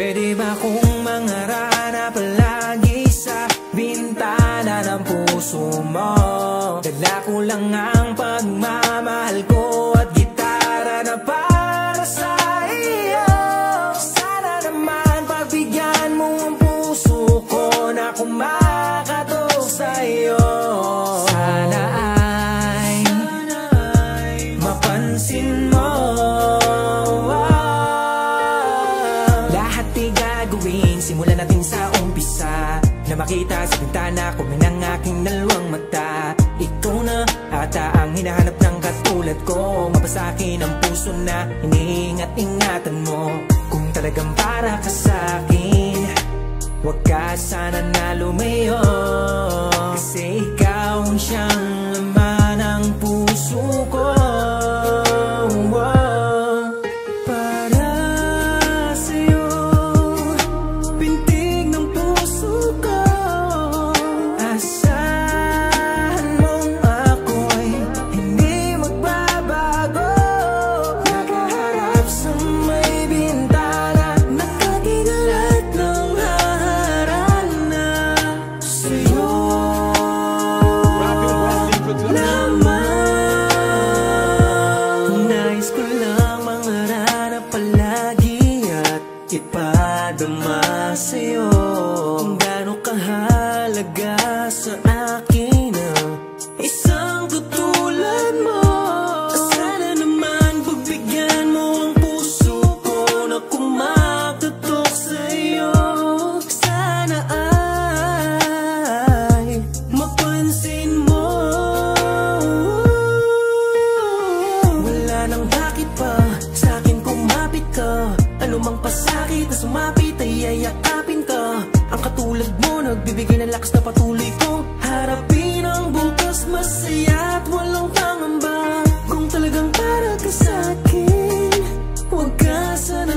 Pwede ba kung mangarana palagi sa bintana ng puso mo? Dala ko lang ang pagmamahal ko at gitara na para sa iyo. Sana naman pagbigyan mo ang puso ko na kumakatok sa iyo. Sana ay mapansin mo. Simulan natin sa umpisa, na makita sa bintana ko ng aking dalawang mata. Ikaw na ata ang hinahanap ng katulad ko. Mapasakin ang puso na iniingat-ingatan mo. Kung talagang para ka sa akin, huwag ka sana na lumayo. Kasi ikaw ang siyang laman ng puso ko. Ipadama sa'yo kung gaano kahalaga sa akin ang isang katulad mo. Sana naman pagbigyan mo ang puso ko na kumakatok sa'yo. Sana ay mapansin mo. Wala nang bakit pa sa'kin kumapit ka. Anumang pasakit na sumapit ay yayakapin ka. Ang katulad mo nagbibigay ng lakas na patuloy kong harapin ang bukas. Masaya at walang pangamba. Kung talagang para ka sa'kin, huwag ka sana